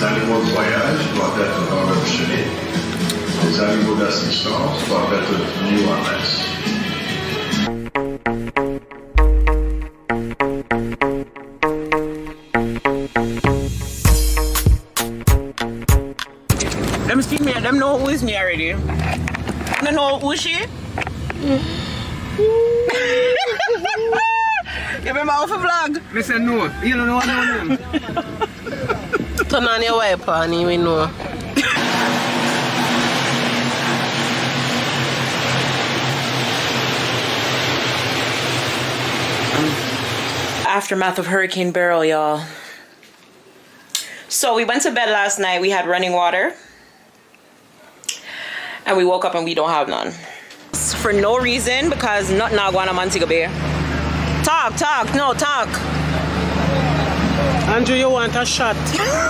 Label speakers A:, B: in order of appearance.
A: Les animaux de voyage doivent être enregistrés. Les animaux d'assistance doivent être tenus en laisse.
B: Them see me, them know who is me already. They know who she? You remember how to vlog?
C: Listen, no. You don't know what I name.
D: Turn on your wiper and you will know.
B: Aftermath of Hurricane Beryl, y'all. So we went to bed last night. We had running water. And we woke up and we don't have none. For no reason, because nothing not going on Montego Bay. Talk.
D: Andrew, you want a shot?